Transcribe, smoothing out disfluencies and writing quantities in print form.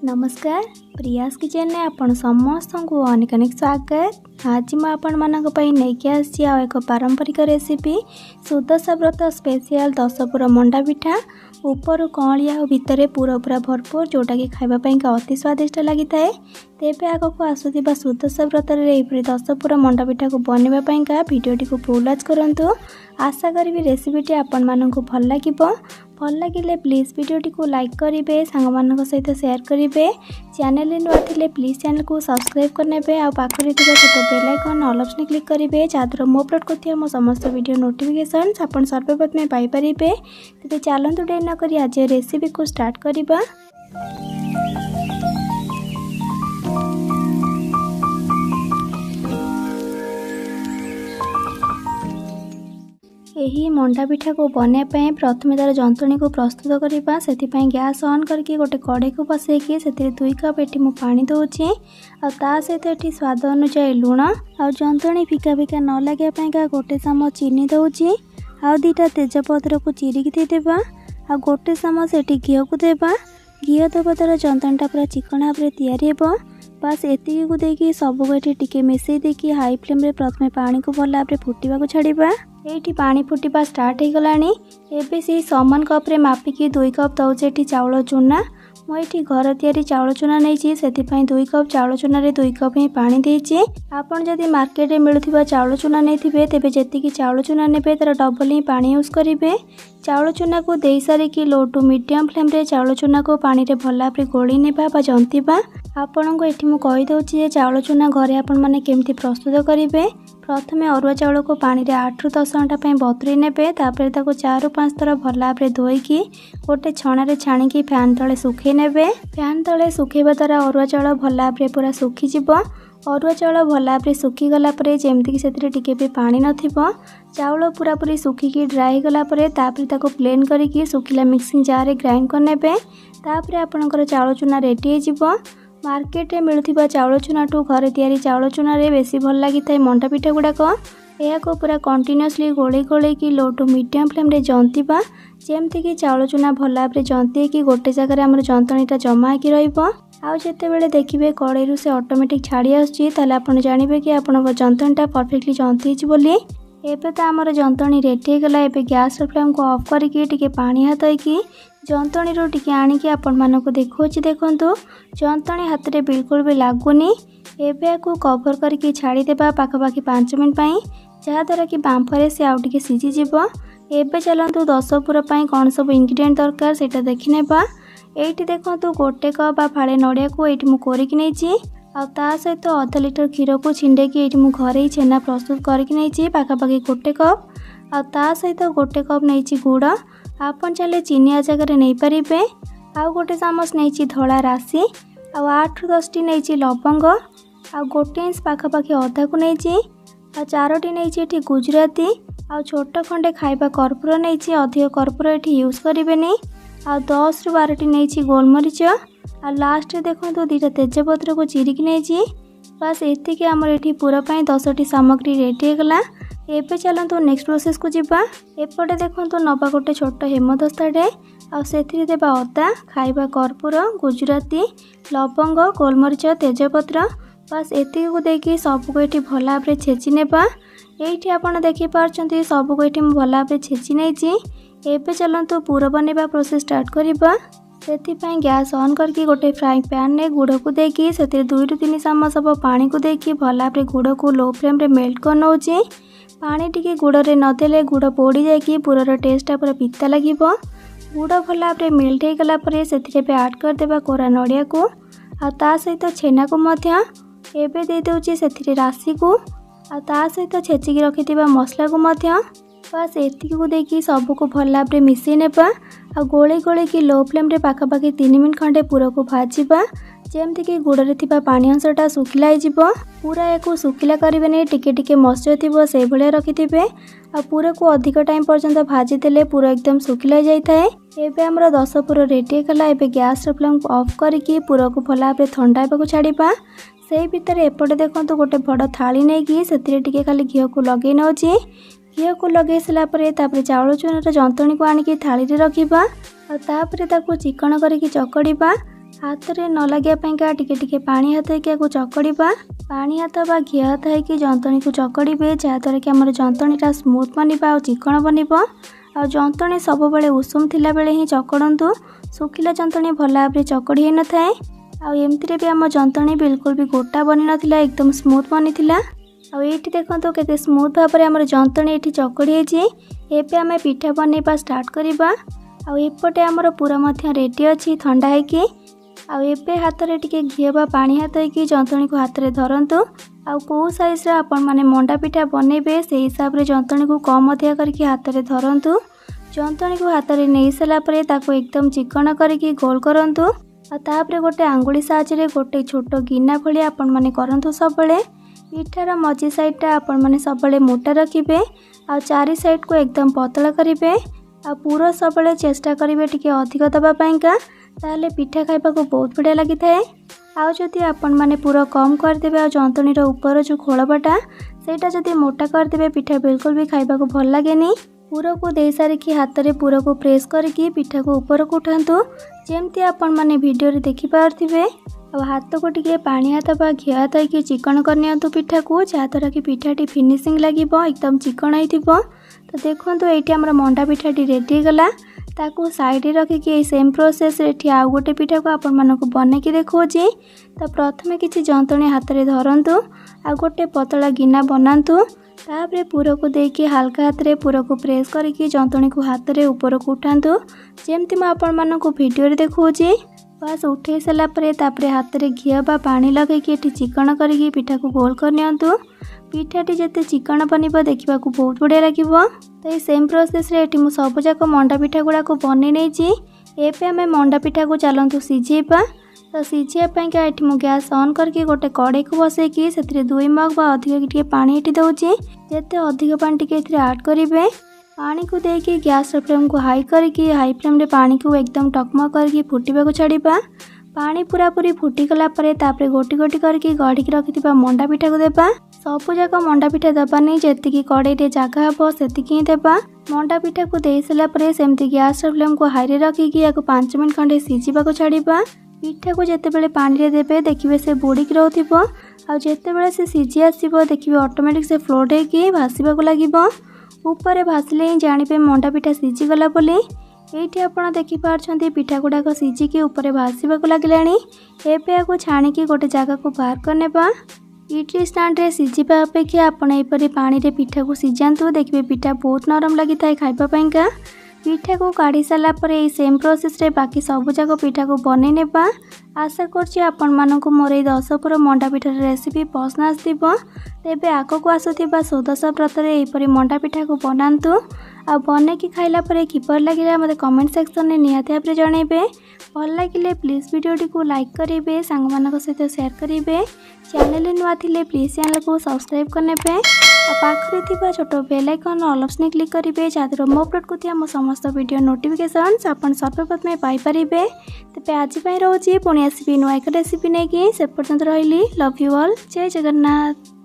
नमस्कार प्रियास किचन में आपण समस्त को अनेक अनेक स्वागत। आज मैं आपण मानक पई नेकी आसी आ एक पारंपरिक रेसिपी सुदशा व्रत स्पेशल 10 पुर मंडा पिठा ऊपर कलिया और भितर पूरा पूरा भरपूर जोटा कि खाइबा पई का अति स्वादिष्ट लगी थाए। तेबे आगक आसुथिबा सुदशा व्रत रे 10 पुर मंडा पिठा को बनैबा पई का वीडियोटी को फुल वॉच करंतु। आशा करी रेसिपीटी आपण मानक भल लागिबो। भल लगे प्लीज वीडियोटी को लाइक करेंगे, सांग मान सहित शेयर करेंगे। चैनल नुआ थे प्लीज चैनल को सब्सक्राइब करने आ पाखरे छोट bell icon all option click करेंगे जहाँद्वारा मो अपलोड कर मो समस्त वीडियो नोटिफिकेशन आप सर्वप्रथम पाइपर। तेज चलतु डे न करी आज रेसिपी को स्टार्ट करवा। यही मंडा पिठा को बनवाई प्रथम तार जंतुणी को प्रस्तुत करवा। से गैस ऑन करके गोटे कड़े को बसैकी से 2 कप एटी मु पानी दौची आ सहित एटी स्वाद अनुसार लुण आ जंतुणी फिका फिका न लगे गोटे चामच चीनी दौची आ 2टा तेजपत्र को चिरिकी देवा आ गोटे चामच एटी घी को देवा। घी देवा द्वारा जंतुणीटा पूरा चिकन भाव में तैयारी हेबो। बस एतिकी को देकी सबको एटी टिके मिसई देकी हाई फ्लेम रे प्रथमे पानी को भल भाव में फुटिबा को छाड़िबा। एठी पानी फुटिबा स्टार्ट हो गलानी। एबे से समान कप रे मापिकी 2 कप दउचे एठी चाउल चूना। मु एठी घर तैयारी चाउल चूना नैची सेथिपई 2 कप चाउल चूना रे 2 कप ही पानी देइची। आपन जदि मार्केट रे मिलुथिबा चाउल चूना नैथिबे तेबे जेतिकी चाउल चूना नेबे तार डबल ही पानी यूज करिवे। चाउल चूना को देई सारी कि लो टू मीडियम फ्लेम रे चाउल चूना को पानी रे भला पे गोली नेबा बा जंतीबा। आपन को एठी मु कहि दउची जे चाउल चूना घरे आपन माने केमती प्रस्तुत करिवे। प्रथमे अरुआ चाउल को पानी रे 8 ରୁ 10 घंटा पे बतुरी नेबे। तापर ताको 4 ରୁ 5 थर भल भाव में धोईकी गोटे छणा रे छाणीकी फैन तले सुखे नेबे। फैन तले सुखेबा द्वारा अरुआ चाउल भल भाव में पूरा सुखी जिवो। अरुआ चाउल भल भाव में सुखी गला परे जेमती कि सेतिरे टिके भी पानी नथिबो। चाउल पूरा पूरी सुखिकी ड्राई गला परे तापर ताको प्लेन करिकी सुखिला मिक्सिंग जार रे ग्राइंड कर नेबे। तापर आपनकर चाउल चूना रेडी हे जिवो। मार्केट रे मिलुथिबा चाउल चूना टू घरे तैयारी चाउल चूना रे बेसी भल लागि थाए मंडा पिठा गुडाक। यह को पूरा कंटिन्यूअसली गोले गोले की लो टू मीडियम फ्लेम रे जंतीबा जेमती कि चाउल चूना भल भाव में जंती कि गोटे जगह हमर जंतणीटा जमा होकी रहइबो। आउ जेते बेले देखिबे कड़ेरु से ऑटोमेटिक छाड़ी आछी ताले आपण जानिबे कि आपनक जंतणीटा परफेक्टली जंती छि बोली। एबे तो आमर जंतणी रेडी हो गला। एबे गैस फ्लेम को ऑफ करके टिके पानी हाथ होइकी जंतणी रो टिके आनिकी आपण मानको देखौछि। देखंतु जंतणी हाथ रे बिल्कुल भी लागुनी। एबे को कवर करके छाड़ी देबा पाखापाखि 5 मिनिट पई जहाँ द्वारा कि बांफरे से आउ टिके सिझी जिवो। एबे चलंतु 10 पुर पई कोन सब इंग्रेडिएंट दरकार सेटा देखि नेबा। एठी देखंतु गोटे कप बा फाळे नडिया को एठी मु कोरिकी नैची आ ता सहित आधा लीटर क्षीर को छिंडेकी एठी मु घरे ही छेना प्रस्तुत करके नैची पाखापाखि गोटे कप आ ता सहित गोटे कप नैची गुड़। आपन चले चीनी आ जगह नहीं पारिबे। आ गोटे चामच नैची धला राशि आ 8 ରୁ 10 टी नैची लवंग आ गोटे इंच पाखापाखि अधा को नैची आ 4टी नैची एठी गुजराती आ छोट खंडे खाइबा कर्पूर नैची। अधिक कर्पूर एठी यूज करिवेनी। आ 10 ରୁ 12टी नैची गोलमरीच आ लास्ट रे देखंतु 2टा तेजपत्र को चिरिकी नैची। बस एतिकी हमर एठी पूरा पई 10टी सामग्री रेडी हो गला। एबे चलंतु नेक्स्ट प्रोसेस को जिबा। एपटे देखंतु नबा गोटे छोट हेमदस्ताटे आ सेथिरे देबा अदा खाइबा कर्पूर गुजराती लवंग गोलमरीच तेजपत्र। बस एतिकी को देकी सबको एठी भल भाव में छेची नेबा। एठी आपण देखि पारछंती सबको एठी भल भाव में छेची नैची। एबे चलंतु पूरा बनेबा प्रोसेस स्टार्ट करिबा। सेथिपई गैस ऑन करके गोटे फ्राइंग पैन ने गुड़ को देकी सेथिरे 2 ରୁ 3 चामच सब पानी को देकी भल भाव में गुड़ को लो फ्लेम रे मेल्ट कर नौची। पानी टिके गुड़ रे नदेले गुड़ पोड़ी जाएगी पूरा टेस्टा पूरा पिता लगिबो। गुड़ भल भाव में मेल्ट हो गला परे सेथिरे पे ऐड कर देबा कोरा नडिया को आ ता सहित छेना को मध्य एबे दे दउची सेथिरे राशि को आ ता सहित छेचिकी रखिथिबा मसला को मध्य। बस एतिकी को देकी सबको भल भाव में मिसई नेबा आ गोले गोले की लो फ्लेम रे पाखापाखि 3 मिनिट खंडे पूरा को भाजीबा जेमती कि गुड़ रे थिबा पानी अंशटा सुखिला जिवो। पूरा एको सुखिला करिवे नै टिके टिके मॉइस्चर थिबो से भले रखिथिबे आ पूरा को अधिक टाइम पर्यंत भाजी देले पूरा एकदम सुखिला जाई थाए। एबे हमरा 10 पुर रेडी गला। एबे गैस फ्लेम को ऑफ करके पूरा को भल भाव में ठंडा हेबा को छाड़िबा। से भीतर एपटे देखंतु गोटे बड़ थाली नै कि सेतिरे टिके खाली घी को लगे नौची। घी को लगे सारा पर चाउल चूनार जंतणी को आनिकी थाली रे रखिबा आ तापरे ताकू चिकन करिकी चकड़िबा। हाथ रे न लगे टिके पानी हाथ को चकड़ा पानी हाथ बा घी हाथ होगी जंतणी को चकड़े जहाँद्वारा कि आम जंतणीटा स्मूथ बनवा और चिकन बनवा। आ जंतणी सब बेले उषुम थिला बेले ही चकड़ू सुखिला जंतणी भल भाव चकड़ी हो न थाए। आमती भी आम जंतणी बिल्कुल भी गोटा बनी नाला एकदम स्मूथ बनी थिला। ये देखो केते स्मूथ भाव में आम जंतणी ये चकड़ी एवं आम पिठा बनवा स्टार्ट करवा। आउटे आमर पूरा रेडी अच्छी ठंडा होगी। आबे हाथ में टिके घी बा पानी हाथ होगी जंतणी को हाथ में धरतु। आउ साइज आपण माने मंडा पिठा बनइबे से हिसाब से जंतणी को कम अधिका करके हाथ में धरतु। जंतणी को हाथ में नहीं सारापर ताको एकदम चिकन करके गोल करतु। तापर गोटे आंगुली साहाय्य गोटे छोट गिना भली आपण माने करतु। सब पिठार मझी साइडटा आपण माने सब मोटा रखिबे आ चारि साइड को एकदम पतला करिवे। आ पूरा सब चेष्टा करेंगे टिके अधिक दवापाइंका ताले पिठा खाइबा को बहुत बढ़िया लगी थाए। आउ जदि आपण माने पूरा कम करदेबे आ जंतणीर ऊपर जो खोलबाटा सेटा जदि मोटा करदेबे पिठा बिल्कुल भी खाइबा को भल लागेनी। पूरा को दे सारिकी हाथ में पूरा को प्रेस करके पिठा को ऊपर को उठातु जमती आपण माने वीडियो रे देखि पारथिबे। अब हाथ को टिके पानी हाथ बा घी हाथ होगी चिकन करनियंतु पिठा को जहाँद्वारा कि पिठाटी फिनिशिंग लगे एकदम चिकन होइथिबो। तो देखो ये आम मंडा पिठाटी रेडी गला ताकू साइड रखिकी सेम प्रोसेस ये आउ गोटे पिठा को आपण मानक बनैकी देखौछि। तो प्रथमे किछि जंतणी हाथ में धरतु आ गोटे पतला गिना बनातु तापर पूरा को देकी हल्का हाथ में पूरा को प्रेस करके जंतणी को हाथ में ऊपर को उठातु जमती मैं आपण मानक वीडियो रे देखौछि। बस उठे सारा हाथ में घी बा पानी लगे चिकन करके पिठा को गोल करनियंतु। पिठाटी जिते चिकन बनवा देखा बहुत बढ़िया लगे। तो ये सेम प्रोसेस रे मु सबजाक मंडा पिठा गुड़ा को बन नहीं आम मंडा पिठा को चलतु सिझेबा। तो सिझापी ये मु गैस ऑन करके गोटे कड़े को बसैकी से 2 मग बा अधिक टे पानी ये दूसरी जिते अधिक पानी टे आड करेंगे। पानी को देकी गैस फ्लेम को हाई करके हाई फ्लेम रे पानी को एकदम टकमक करके फुटवा को छाड़वा। पानी पूरा पूरी फुटिगला तापर गोटी गोटी करके गढ़ी रखि मंडा पिठा को देबा। सबुजाक मंडा पिठा देबा नहीं जी कड़े जगह हम से देबा। मंडा पिठा को दे सारापर सेमती गैस फ्लेम को हाई रे रखिकी या 5 मिनट खंडे सिझा को छाड़वा। पिठा को जितेबाला पानी रे देबे देखिए से बुड़ीक रोथिबो आ जितेबाला से सिझी आसीबो देखिए ऑटोमेटिक से फ्लोट होगी भासीबा को लागिबो। ऊपर भासिले ही जानिबे मंडा पिठा सिझी गला बोली। ये आपड़ देखिपारे पिठा गुड़ाक सिझिकी ऊपर भासवा लगे। एवं को छाणिकी गोटे जगह को बाहर करने इडली स्टैंड रे सिझा अपेक्षा आपड़ यपरी पानी रे पिठा को सिझातु देखिए पिठा बहुत नरम लगी था खाइबापाइंका। पिठा को काढ़ी सारापर ये सेम प्रोसेस रे बाकी सबुजाक पिठा को बनै नेबा। आशा करछि आपण मानकु मोर ए 10 पुर मंडा पिठार रेसिपी पसंद आसथिबो। तेबे आगकू आसुथिबा सुदश व्रतरे एपरी मंडा पिठा को बनातु आ बनैकी खाइला परे किपर लागिला मते कमेंट सेक्शन में निहाती भाबरे जणाइबे। भल लागिले प्लीज वीडियोटी को लाइक करेंगे सांग मानक सहित शेयर करेंगे। चैनल नुआ थिले प्लीज चैनल को सब्सक्राइब करने पाखरे थिबा छोट bell icon all option click करेंगे जहाँद्वारा मो अपलोड को मो समस्त वीडियो नोटिफिकेशंस आपण सर्वप्रथमे पाई परिबे। तेबे आज पई रहउची पुणी आसीबी नुआ एक रेसिपी नेकी से पर्यंत रहिली। Love you all. जय जगन्नाथ।